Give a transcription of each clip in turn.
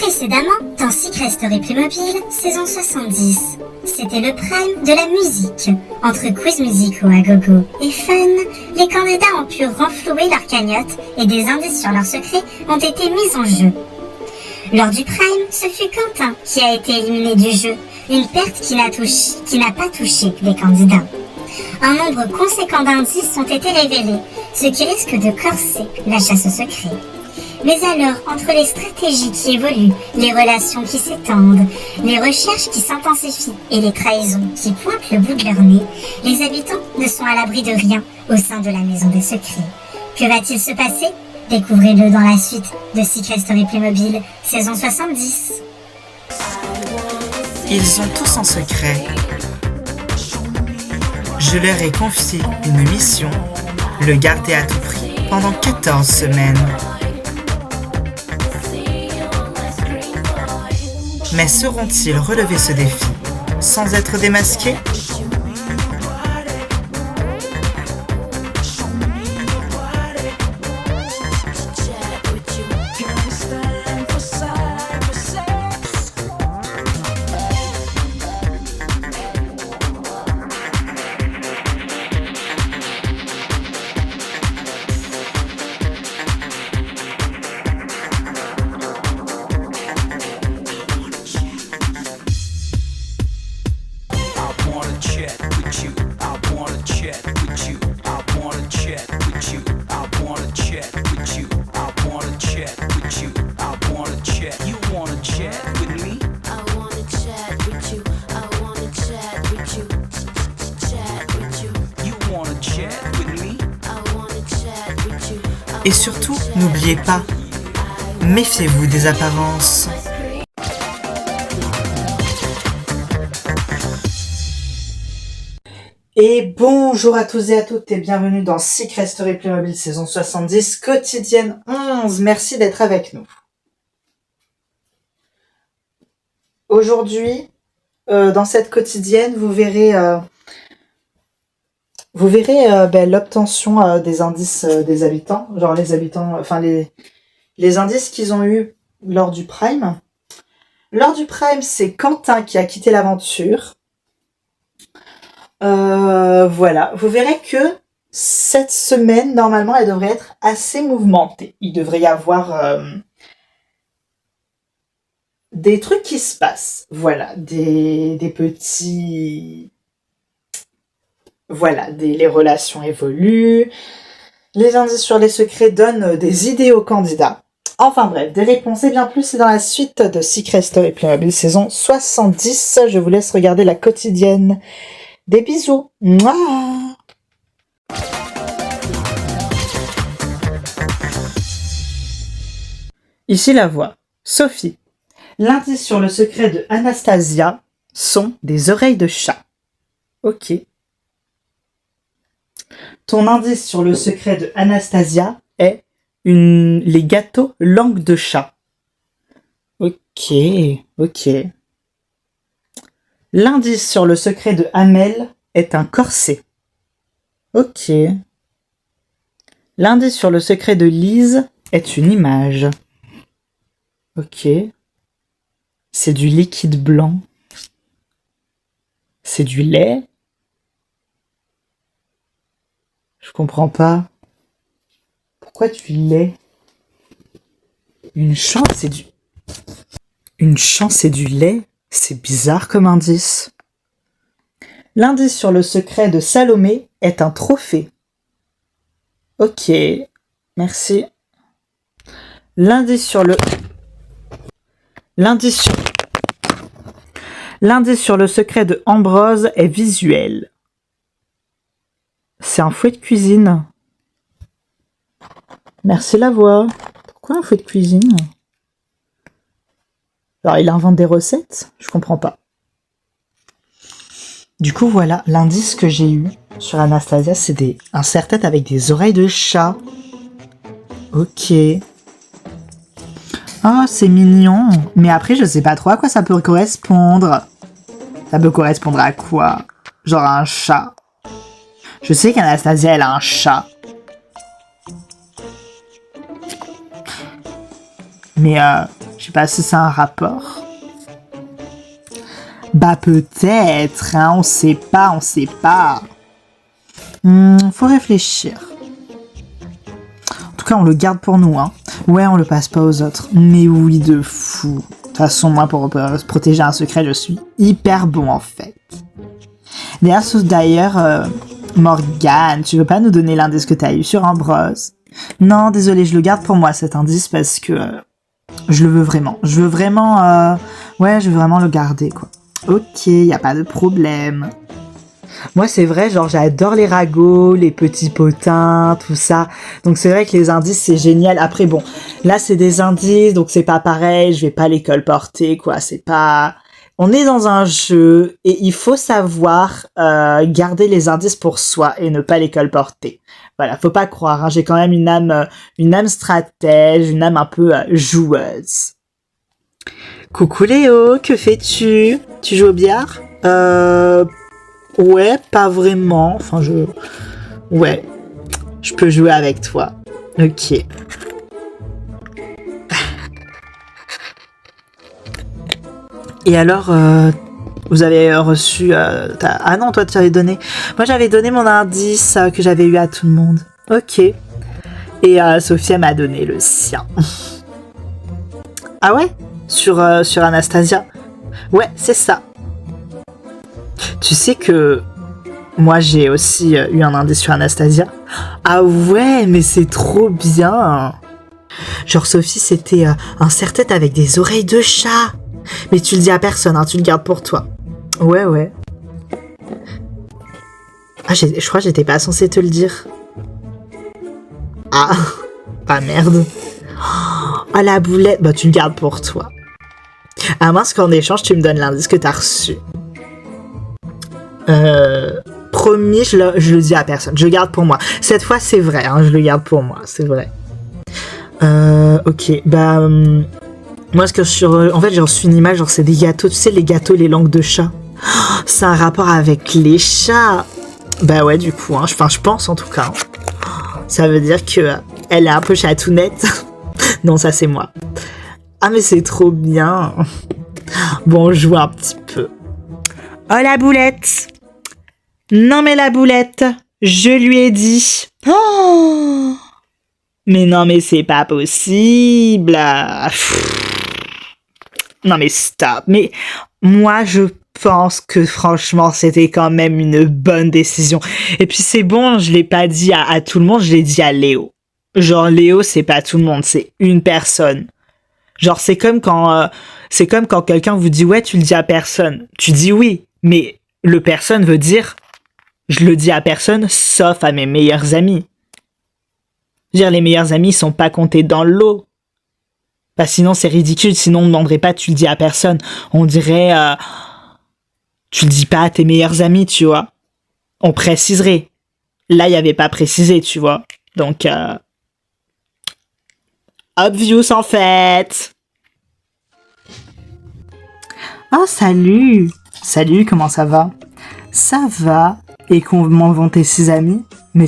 Précédemment, dans Secret Story Playmobil, saison 70. C'était le prime de la musique. Entre quiz musicaux à gogo et fun, les candidats ont pu renflouer leur cagnotte et des indices sur leurs secrets ont été mis en jeu. Lors du prime, ce fut Quentin qui a été éliminé du jeu, une perte qui n'a pas touché les candidats. Un nombre conséquent d'indices ont été révélés, ce qui risque de corser la chasse au secret. Mais alors, entre les stratégies qui évoluent, les relations qui s'étendent, les recherches qui s'intensifient et les trahisons qui pointent le bout de leur nez, les habitants ne sont à l'abri de rien au sein de la Maison des Secrets. Que va-t-il se passer ? Découvrez-le dans la suite de Secret Story Playmobil, saison 70. Ils ont tous un secret. Je leur ai confié une mission, le garder à tout prix pendant 14 semaines. Mais sauront-ils relever ce défi sans être démasqués ? Et surtout, n'oubliez pas, méfiez-vous des apparences. Et bonjour à tous et à toutes et bienvenue dans Secret Story Playmobil saison 70, quotidienne 11. Merci d'être avec nous. Aujourd'hui, dans cette quotidienne, vous verrez l'obtention des indices des habitants, genre les habitants, enfin les indices qu'ils ont eu lors du prime. Lors du prime, c'est Quentin qui a quitté l'aventure. Voilà, vous verrez que cette semaine, normalement, elle devrait être assez mouvementée. Il devrait y avoir des trucs qui se passent. Voilà, des petits... Voilà, les relations évoluent. Les indices sur les secrets donnent des idées aux candidats. Enfin bref, des réponses et bien plus, c'est dans la suite de Secret Story Playmobil saison 70. Je vous laisse regarder la quotidienne. Des bisous. Mouah. Ici la voix. Sophie. L'indice sur le secret de Anastasia sont des oreilles de chat. Ok. Ton indice sur le secret de Anastasia est les gâteaux langue de chat. Ok. L'indice sur le secret de Amel est un corset. Ok. L'indice sur le secret de Lise est une image. Ok. C'est du liquide blanc. C'est du lait. Je comprends pas. Pourquoi du lait ? Une chance et du lait ? C'est bizarre comme indice. L'indice sur le secret de Salomé est un trophée. Ok, merci. L'indice sur le secret de Ambrose est visuel. C'est un fouet de cuisine. Merci la voix. Pourquoi un fouet de cuisine ? Alors, il invente des recettes ? Je comprends pas. Du coup, voilà, l'indice que j'ai eu sur Anastasia, c'est un serre-tête avec des oreilles de chat. Ok. Oh, c'est mignon. Mais après, je sais pas trop à quoi ça peut correspondre. Ça peut correspondre à quoi ? Genre un chat. Je sais qu'Anastasia, elle a un chat. Mais je sais pas si c'est un rapport. Bah peut-être, hein, on sait pas. Faut réfléchir. En tout cas, on le garde pour nous, hein. Ouais, on le passe pas aux autres. Mais oui, de fou. De toute façon, moi, pour protéger un secret, je suis hyper bon, en fait. D'ailleurs, Morgane, tu veux pas nous donner l'indice que t'as eu sur Ambrose? Non, désolé, je le garde pour moi, cet indice, parce que je le veux vraiment. Je veux vraiment le garder, quoi. Ok, y a pas de problème. Moi, c'est vrai, genre, j'adore les ragots, les petits potins, tout ça. Donc, c'est vrai que les indices, c'est génial. Après, bon, là, c'est des indices, donc c'est pas pareil. Je vais pas les colporter, quoi. C'est pas... On est dans un jeu et il faut savoir garder les indices pour soi et ne pas les colporter. Voilà, faut pas croire, hein. J'ai quand même une âme stratège, une âme un peu joueuse. Coucou Léo, que fais-tu? Tu joues au billard? Ouais, pas vraiment. Enfin, ouais, je peux jouer avec toi. Ok. Et alors, vous avez reçu... Ah non, toi, tu avais donné... Moi, j'avais donné mon indice que j'avais eu à tout le monde. Ok. Et Sophia m'a donné le sien. Ah ouais? Sur Anastasia? Ouais, c'est ça. Tu sais que moi j'ai aussi eu un indice sur Anastasia. Ah ouais, mais c'est trop bien. Genre Sophie c'était un serre-tête avec des oreilles de chat. Mais tu le dis à personne, hein, tu le gardes pour toi. Ouais. Ah, je crois que j'étais pas censée te le dire. Ah, pas merde. Ah la boulette, bah tu le gardes pour toi. À moins qu'en échange tu me donnes l'indice que t'as reçu. Promis, je le dis à personne. Je le garde pour moi. Cette fois, c'est vrai. Hein, je le garde pour moi. C'est vrai. Ok. Bah, moi, ce que en fait, j'ai reçu une image. Genre, c'est des gâteaux. Tu sais, les gâteaux, les langues de chat. Oh, c'est un rapport avec les chats. Bah ouais, du coup. Hein, je pense en tout cas. Ça veut dire que elle est un peu chatounette. Non, ça c'est moi. Ah mais c'est trop bien. Bon, on joue un petit peu. Oh la boulette. Non mais la boulette, je lui ai dit. Oh, mais non mais c'est pas possible. Non mais stop. Mais moi je pense que franchement c'était quand même une bonne décision. Et puis c'est bon, je l'ai pas dit à tout le monde, je l'ai dit à Léo. Genre Léo c'est pas tout le monde, c'est une personne. Genre c'est comme quand quelqu'un vous dit ouais tu le dis à personne. Tu dis oui, mais le personne veut dire je le dis à personne sauf à mes meilleurs amis. Je veux dire les meilleurs amis sont pas comptés dans le lot. Bah sinon c'est ridicule, sinon on ne demanderait pas tu le dis à personne. On dirait tu le dis pas à tes meilleurs amis, tu vois. On préciserait. Là il y avait pas précisé, tu vois. Donc obvious en fait. Oh salut. Salut, comment ça va? Ça va. Et comment vont tes 6 amis? Mais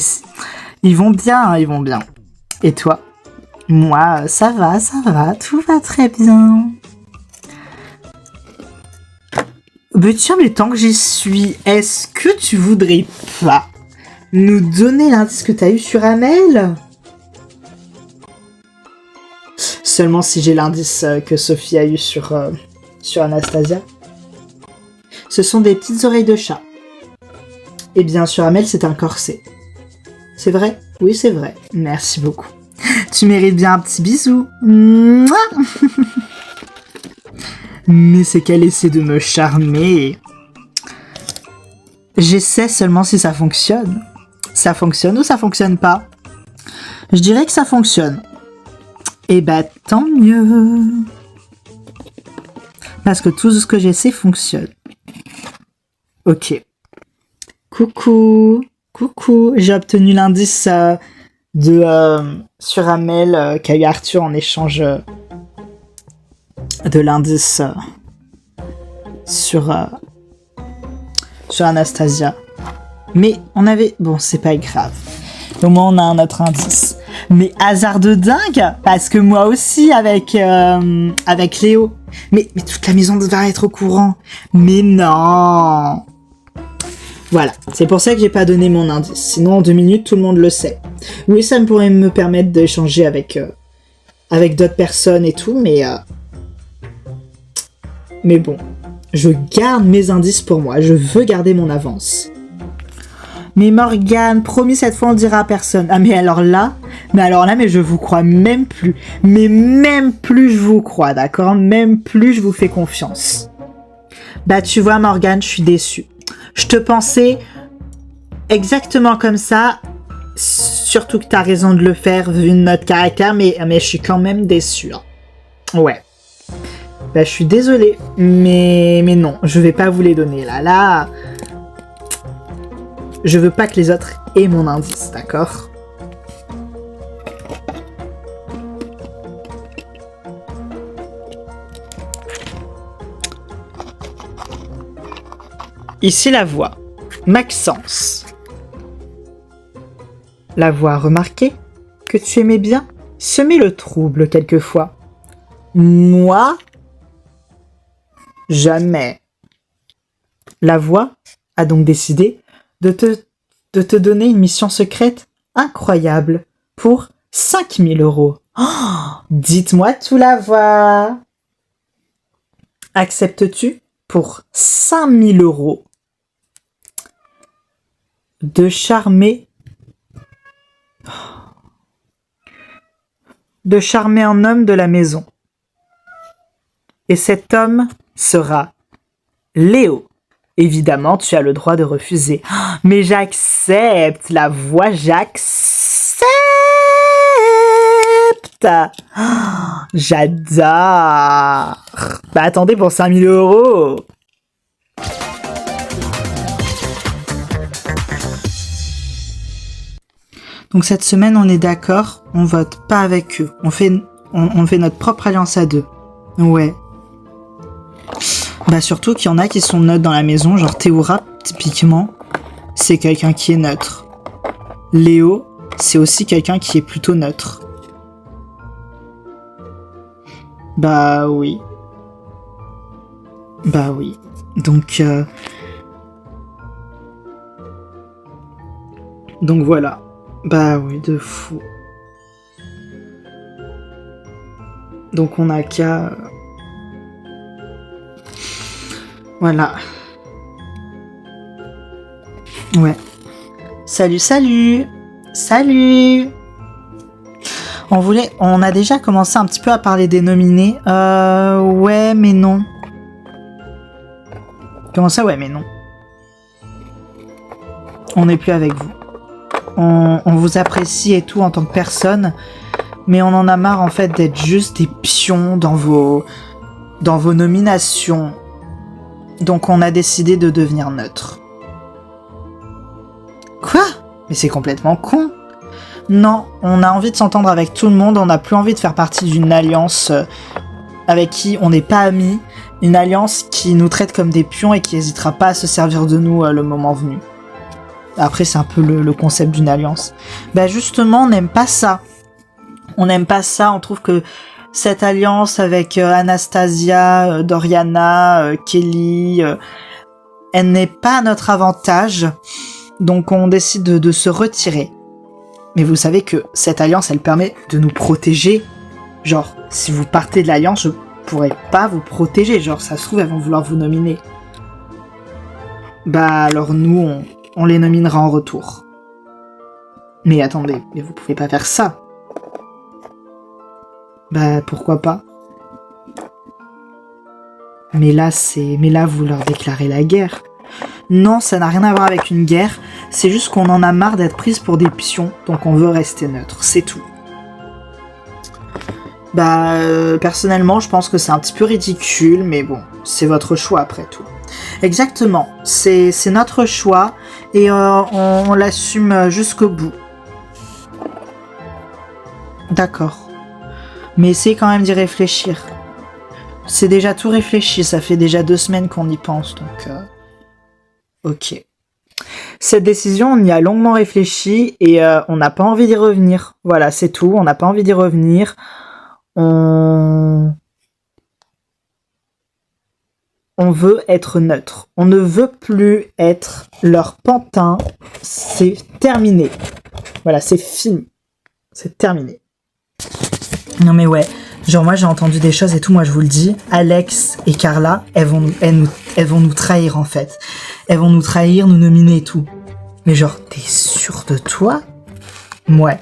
ils vont bien, ils vont bien. Et toi? Moi, ça va, tout va très bien. Mais tiens, mais tant que j'y suis, est-ce que tu voudrais pas nous donner l'indice que t'as eu sur Amel? Seulement si j'ai l'indice que Sophie a eu sur Anastasia. Ce sont des petites oreilles de chat. Et bien sûr, Amel, c'est un corset. C'est vrai? Oui, c'est vrai. Merci beaucoup. Tu mérites bien un petit bisou. Mais c'est qu'elle essaie de me charmer. J'essaie seulement si ça fonctionne. Ça fonctionne ou ça fonctionne pas? Je dirais que ça fonctionne. Et bah tant mieux. Parce que tout ce que j'essaie fonctionne. Ok. Coucou, j'ai obtenu l'indice sur Amel qu'a eu Arthur en échange de l'indice sur Anastasia. Mais on avait... Bon, c'est pas grave. Au moins, on a un autre indice. Mais hasard de dingue, parce que moi aussi avec Léo. Mais toute la maison devrait être au courant. Mais non. Voilà, c'est pour ça que j'ai pas donné mon indice. Sinon, en 2 minutes, tout le monde le sait. Oui, ça me pourrait me permettre d'échanger avec d'autres personnes et tout, mais bon, je garde mes indices pour moi. Je veux garder mon avance. Mais Morgane, promis, cette fois on dira à personne. Ah mais alors là, mais je vous crois même plus. Mais même plus je vous crois, d'accord? Même plus je vous fais confiance. Bah tu vois Morgane, je suis déçue. Je te pensais exactement comme ça. Surtout que t'as raison de le faire vu notre caractère, mais je suis quand même déçue. Hein. Ouais. Bah je suis désolée, mais non, je vais pas vous les donner là. Je veux pas que les autres aient mon indice, d'accord? Ici la voix. Maxence. La voix a remarqué que tu aimais bien semer le trouble quelquefois. Moi? Jamais. La voix a donc décidé de te donner une mission secrète incroyable pour 5 000 €. Oh, dites-moi tout, la voix. Acceptes-tu pour 5 000 € de charmer un homme de la maison? Et cet homme sera Léo. Évidemment, tu as le droit de refuser. Oh, mais j'accepte, la voix, j'accepte. Oh, j'adore. Bah attendez, pour 5 000 €. Donc cette semaine, on est d'accord, on vote pas avec eux. On fait notre propre alliance à deux. Ouais. Bah surtout qu'il y en a qui sont neutres dans la maison, genre Théoura, typiquement, c'est quelqu'un qui est neutre. Léo, c'est aussi quelqu'un qui est plutôt neutre. Bah oui. Donc voilà. Bah oui, de fou. Donc on a qu'à... Voilà. Ouais. Salut. On a déjà commencé un petit peu à parler des nominés. Ouais, mais non. Comment ça, ouais, mais non? On n'est plus avec vous. On vous apprécie et tout en tant que personne, mais on en a marre en fait d'être juste des pions dans vos nominations. Donc on a décidé de devenir neutre. Quoi? Mais c'est complètement con. Non, on a envie de s'entendre avec tout le monde, on n'a plus envie de faire partie d'une alliance avec qui on n'est pas amis, une alliance qui nous traite comme des pions et qui n'hésitera pas à se servir de nous le moment venu. Après, c'est un peu le concept d'une alliance. Bah justement, on n'aime pas ça. On trouve que cette alliance avec Anastasia, Doriana, Kelly, elle n'est pas à notre avantage. Donc on décide de se retirer. Mais vous savez que cette alliance, elle permet de nous protéger. Genre, si vous partez de l'alliance, je pourrais pas vous protéger. Genre, ça se trouve, elles vont vouloir vous nominer. Bah alors nous, on les nominera en retour. Mais attendez, mais vous pouvez pas faire ça. Bah pourquoi pas? Mais là, vous leur déclarez la guerre. Non, ça n'a rien à voir avec une guerre. C'est juste qu'on en a marre d'être prise pour des pions, donc on veut rester neutre, c'est tout. Bah, personnellement, je pense que c'est un petit peu ridicule, mais bon, c'est votre choix après tout. Exactement, c'est notre choix, et on l'assume jusqu'au bout. D'accord. Mais essayez quand même d'y réfléchir. C'est déjà tout réfléchi, ça fait déjà 2 semaines qu'on y pense, donc... Ok. Cette décision, on y a longuement réfléchi et on n'a pas envie d'y revenir. Voilà, c'est tout. On n'a pas envie d'y revenir. On veut être neutre. On ne veut plus être leur pantin. C'est terminé. Voilà, c'est fini. C'est terminé. Non mais ouais, genre moi j'ai entendu des choses et tout, moi je vous le dis, Alex et Carla, elles vont nous trahir en fait. Elles vont nous trahir, nous nominer et tout. Mais genre, t'es sûr de toi? Ouais.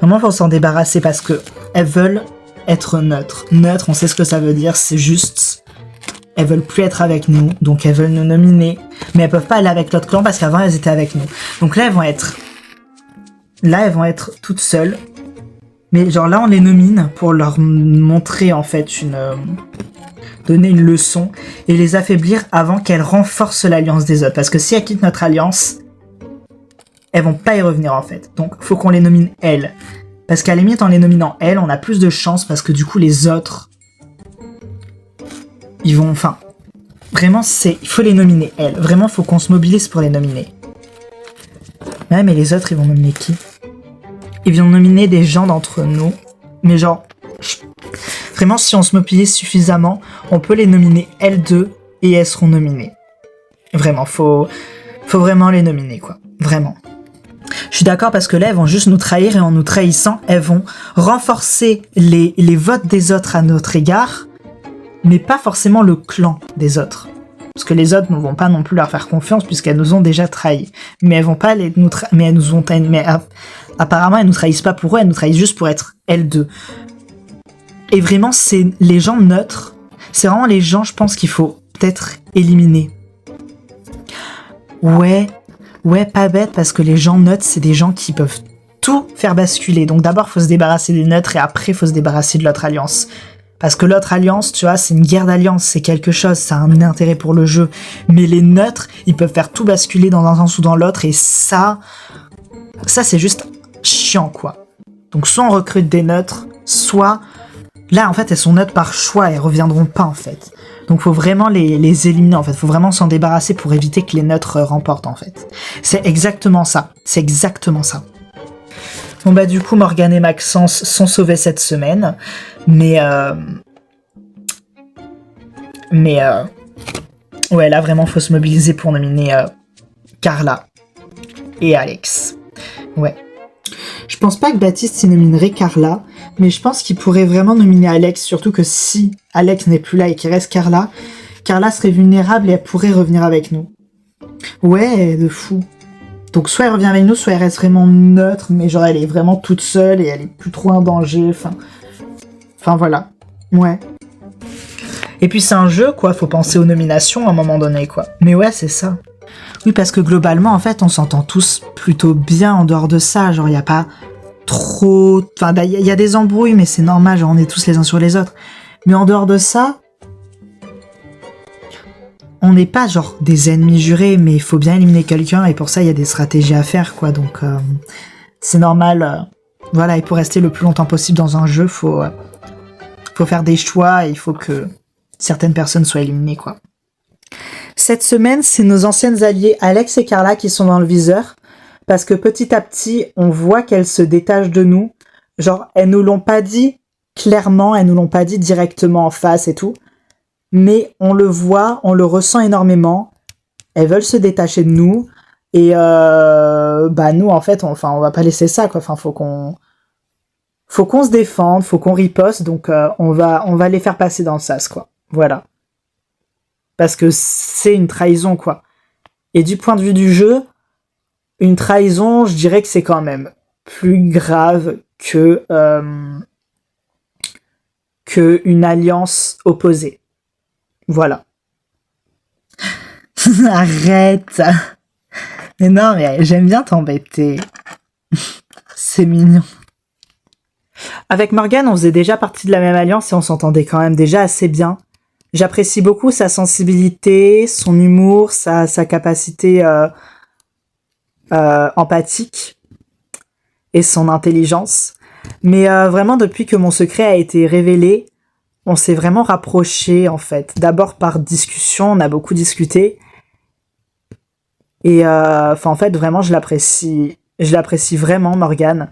Vraiment, faut s'en débarrasser parce que elles veulent être neutres. Neutres, on sait ce que ça veut dire, c'est juste... Elles veulent plus être avec nous, donc elles veulent nous nominer. Mais elles peuvent pas aller avec l'autre clan parce qu'avant elles étaient avec nous. Donc là, elles vont être toutes seules. Mais genre là, on les nomine pour leur montrer en fait donner une leçon et les affaiblir avant qu'elles renforcent l'alliance des autres. Parce que si elles quittent notre alliance, elles vont pas y revenir en fait. Donc faut qu'on les nomine elles. Parce qu'à la limite, en les nominant elles, on a plus de chance parce que du coup les autres, ils vont... Enfin, vraiment, il faut les nominer elles. Vraiment, faut qu'on se mobilise pour les nominer. Ouais, mais les autres, ils vont nominer qui? Ils vont nominer des gens d'entre nous. Mais genre, vraiment, si on se mobilise suffisamment, on peut les nominer elles deux et elles seront nominées. Vraiment, faut vraiment les nominer, quoi. Vraiment. Je suis d'accord parce que là, elles vont juste nous trahir et en nous trahissant, elles vont renforcer les votes des autres à notre égard, mais pas forcément le clan des autres. Parce que les autres ne vont pas non plus leur faire confiance puisqu'elles nous ont déjà trahis. Mais elles vont pas mais elles nous ont apparemment elles nous trahissent pas pour eux, elles nous trahissent juste pour être elles deux. Et vraiment, c'est les gens neutres, c'est vraiment les gens, je pense qu'il faut peut-être éliminer. Ouais, pas bête parce que les gens neutres, c'est des gens qui peuvent tout faire basculer. Donc d'abord, faut se débarrasser des neutres et après, faut se débarrasser de l'autre alliance. Parce que l'autre alliance, tu vois, c'est une guerre d'alliance, c'est quelque chose, ça a un intérêt pour le jeu. Mais les neutres, ils peuvent faire tout basculer dans un sens ou dans l'autre, et ça c'est juste chiant, quoi. Donc soit on recrute des neutres, soit... Là, en fait, elles sont neutres par choix, elles reviendront pas, en fait. Donc faut vraiment les éliminer, en fait. Faut vraiment s'en débarrasser pour éviter que les neutres remportent, en fait. C'est exactement ça. Bon bah du coup, Morgane et Maxence sont sauvés cette semaine. Mais ouais, là vraiment faut se mobiliser pour nominer Carla et Alex. Ouais. Je pense pas que Baptiste y nominerait Carla, mais je pense qu'il pourrait vraiment nominer Alex, surtout que si Alex n'est plus là et qu'il reste Carla serait vulnérable et elle pourrait revenir avec nous. Ouais, de fou. Donc soit elle revient avec nous, soit elle reste vraiment neutre, mais genre elle est vraiment toute seule et elle est plus trop en danger, Enfin voilà, ouais. Et puis c'est un jeu, quoi, faut penser aux nominations à un moment donné, quoi. Mais ouais, c'est ça. Oui, parce que globalement, en fait, on s'entend tous plutôt bien en dehors de ça, genre il y a pas trop... Enfin, il y a des embrouilles, mais c'est normal, genre on est tous les uns sur les autres. Mais en dehors de ça, on n'est pas genre des ennemis jurés, mais il faut bien éliminer quelqu'un, et pour ça, il y a des stratégies à faire, quoi, donc c'est normal. Voilà, et pour rester le plus longtemps possible dans un jeu, faut faire des choix, et il faut que certaines personnes soient éliminées, quoi. Cette semaine, c'est nos anciennes alliées Alex et Carla qui sont dans le viseur, parce que petit à petit, on voit qu'elles se détachent de nous. Genre, elles nous l'ont pas dit clairement, elles nous l'ont pas dit directement en face et tout, mais on le voit, on le ressent énormément. Elles veulent se détacher de nous, et nous, en fait, on va pas laisser ça, quoi. Enfin, faut qu'on se défende, faut qu'on riposte, donc on va les faire passer dans le sas, quoi. Voilà. Parce que c'est une trahison, quoi. Et du point de vue du jeu, une trahison, je dirais que c'est quand même plus grave que une alliance opposée. Voilà. Arrête. Mais non, mais j'aime bien t'embêter. C'est mignon. Avec Morgane, on faisait déjà partie de la même alliance et on s'entendait quand même déjà assez bien. J'apprécie beaucoup sa sensibilité, son humour, sa capacité empathique et son intelligence. Mais vraiment, depuis que mon secret a été révélé, on s'est vraiment rapprochés, en fait. D'abord par discussion, on a beaucoup discuté. Et en fait, vraiment, je l'apprécie vraiment, Morgane.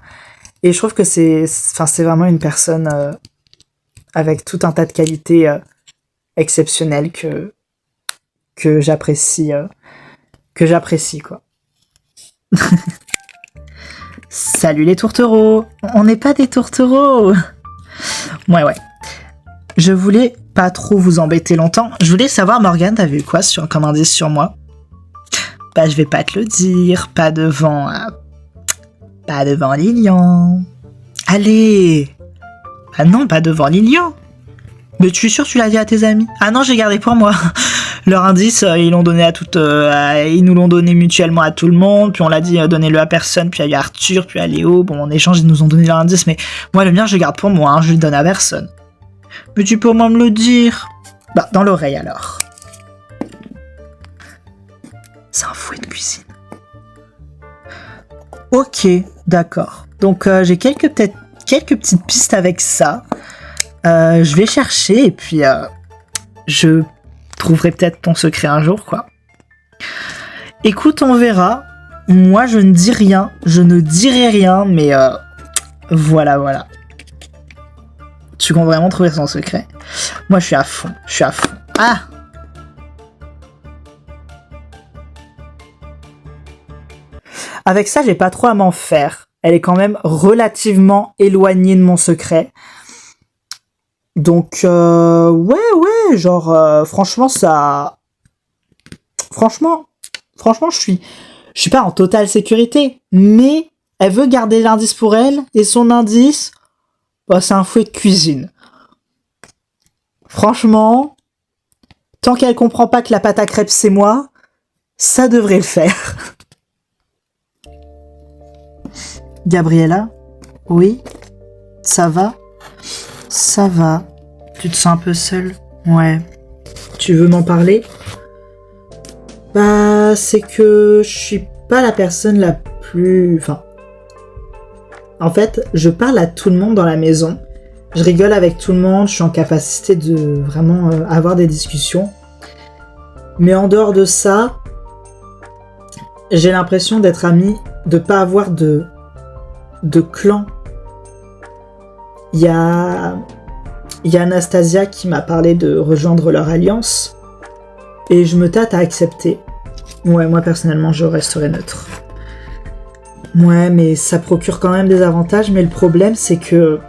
Et je trouve que c'est vraiment une personne avec tout un tas de qualités exceptionnelles que j'apprécie quoi. Salut les tourtereaux. On n'est pas des tourtereaux. Ouais. Je voulais pas trop vous embêter longtemps. Je voulais savoir, Morgane, t'as vu quoi comme indice sur moi? Bah, je vais pas te le dire. Pas devant Lilian. Allez. Bah non, pas devant Lilian. Mais tu es sûr que tu l'as dit à tes amis? Ah non, j'ai gardé pour moi. Leur indice, ils l'ont donné ils nous l'ont donné mutuellement à tout le monde, puis on l'a dit, donnez-le à personne, puis à Arthur, puis à Léo. Bon, en échange, ils nous ont donné leur indice, mais moi, le mien, je le garde pour moi, je le donne à personne. Mais tu peux au moins me le dire. Bah, dans l'oreille, alors. C'est un fouet de cuisine. Ok, d'accord. Donc, j'ai quelques petites pistes avec ça. Je vais chercher, et puis, je trouverai peut-être ton secret un jour, quoi. Écoute, on verra. Moi, je ne dis rien. Je ne dirai rien, mais voilà. Tu comptes vraiment trouver son secret? Moi, je suis à fond. Ah! Avec ça, j'ai pas trop à m'en faire. Elle est quand même relativement éloignée de mon secret. Donc, ouais, genre, franchement, ça... Franchement, je suis pas en totale sécurité, mais elle veut garder l'indice pour elle, et son indice, bah, c'est un fouet de cuisine. Franchement, tant qu'elle comprend pas que la pâte à crêpes, c'est moi, ça devrait le faire. Gabriella? Oui? Ça va? Ça va. Tu te sens un peu seule? Ouais. Tu veux m'en parler? Bah, c'est que je suis pas la personne la plus... En fait, je parle à tout le monde dans la maison. Je rigole avec tout le monde. Je suis en capacité de vraiment avoir des discussions. Mais en dehors de ça, j'ai l'impression d'être amie, de pas avoir de clan. Il y a Anastasia qui m'a parlé de rejoindre leur alliance et je me tâte à accepter. Ouais, moi personnellement je resterai neutre. Ouais, mais ça procure quand même des avantages, mais le problème c'est que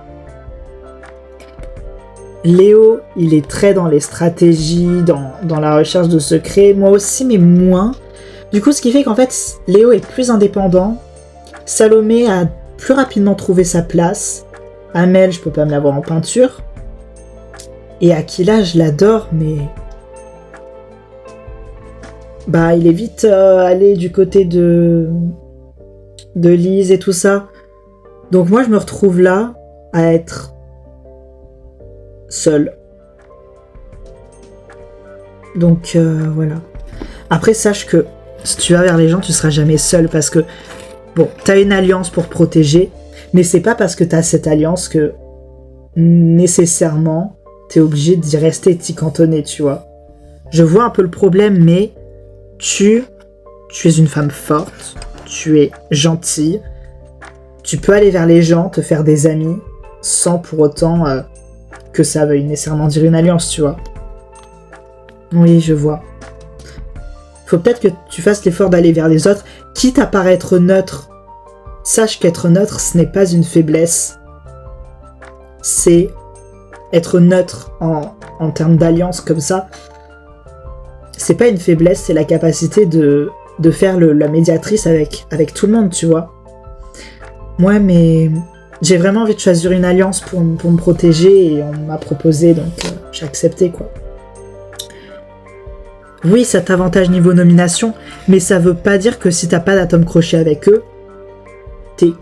Léo, il est très dans les stratégies, dans la recherche de secrets, moi aussi, mais moins. Du coup, ce qui fait qu'en fait, Léo est plus indépendant, Salomé a plus rapidement trouvé sa place, Amel, je peux pas me la voir en peinture, et Aquila, je l'adore, mais... Bah, il est vite allé du côté de Lise et tout ça. Donc moi, je me retrouve là, à être... seule. Donc voilà. Après, sache que si tu vas vers les gens, tu seras jamais seule parce que bon, t'as une alliance pour protéger, mais c'est pas parce que t'as cette alliance que nécessairement t'es obligé d'y rester, t'y cantonner, tu vois. Je vois un peu le problème, mais tu es une femme forte, tu es gentille, tu peux aller vers les gens, te faire des amis, sans pour autant que ça veuille nécessairement dire une alliance, tu vois. Oui, je vois. Faut peut-être que tu fasses l'effort d'aller vers les autres, quitte à paraître neutre. Sache qu'être neutre, ce n'est pas une faiblesse. C'est être neutre en termes d'alliance comme ça. C'est pas une faiblesse, c'est la capacité de faire la médiatrice avec tout le monde, tu vois. Ouais, mais j'ai vraiment envie de choisir une alliance pour me protéger et on m'a proposé, donc j'ai accepté, quoi. Oui, ça t'avantage niveau nomination, mais ça veut pas dire que si t'as pas d'atome crochet avec eux, si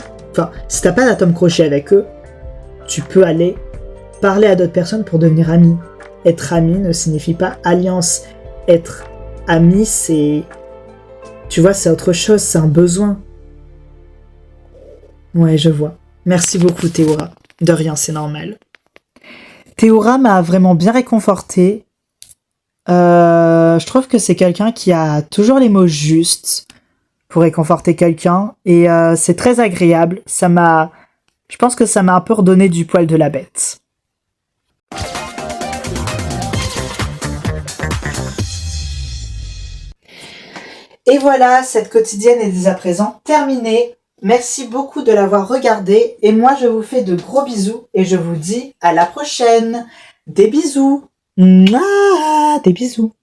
t'as pas d'atome crochet avec eux, tu peux aller parler à d'autres personnes pour devenir ami. Être ami ne signifie pas alliance. Être ami, c'est... Tu vois, c'est autre chose, c'est un besoin. Ouais, je vois. Merci beaucoup, Théora. De rien, c'est normal. Théora m'a vraiment bien réconfortée. Je trouve que c'est quelqu'un qui a toujours les mots justes pour réconforter quelqu'un et c'est très agréable. Je pense que ça m'a un peu redonné du poil de la bête. Et voilà, cette quotidienne est dès à présent terminée. Merci beaucoup de l'avoir regardée et moi je vous fais de gros bisous et je vous dis à la prochaine. Des bisous. Mouah, des bisous.